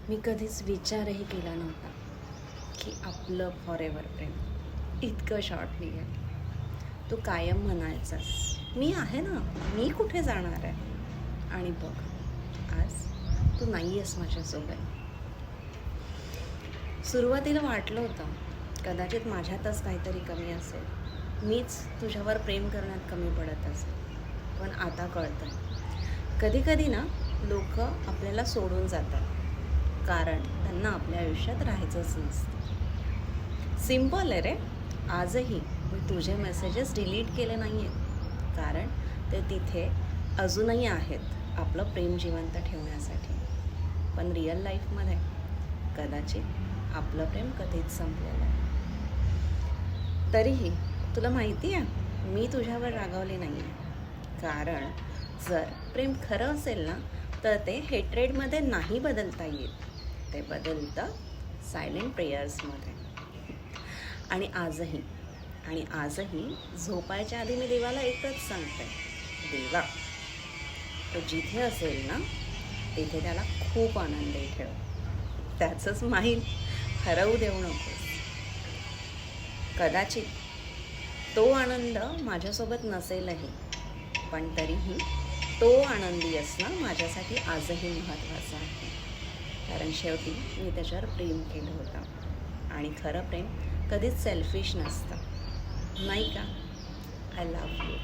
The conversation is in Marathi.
मी कधीच विचारही केला नव्हता की आपलं फॉरेव्हर प्रेम इतकं शॉर्टली आहे. तू कायम म्हणायचास मी आहे ना, मी कुठे जाणार आहे. आणि बघ, आज तू नाही आहेस माझ्यासोबत. सुरुवातीला वाटलं होतं कदाचित माझ्यातच काहीतरी कमी असेल, मीच तुझ्यावर प्रेम करण्यात कमी पडत असेल. पण आता कळतं कधी कधी ना लोक आपल्याला सोडून जातात कारण त्यांना आपल्या आयुष्यात राहायचंच नसतं. सिम्पल आहे रे. आजही मी तुझे मेसेजेस डिलीट केले नाही आहेत कारण ते तिथे अजूनही आहेत आपलं प्रेम जिवंत ठेवण्यासाठी. पण रिअल लाईफमध्ये कदाचित आपलं प्रेम कधीच संपलेलं आहे. तरीही तुला माहिती आहे मी तुझ्यावर रागावले नाही आहे, कारण जर प्रेम खरं असेल ना तर ते हेट्रेडमध्ये नाही बदलता येत. ते बदलतं सायलेंट प्रेयर्समध्ये. आणि आजही झोपायच्या आधी मी देवाला एकच सांगते, देवा तो जिथे असेल ना तिथे त्याला खूप आनंदी ठेव. त्याचंच माहील हरवू देऊ नकोस. कदाचित तो आनंद माझ्यासोबत नसेलही, पण तरीही तो आनंदी असणं माझ्यासाठी आजही महत्त्वाचं आहे. कारण शेवटी मी त्याच्यावर प्रेम केलं होतं आणि खरं प्रेम कधीच सेल्फिश नसतं, नाही का? I love you.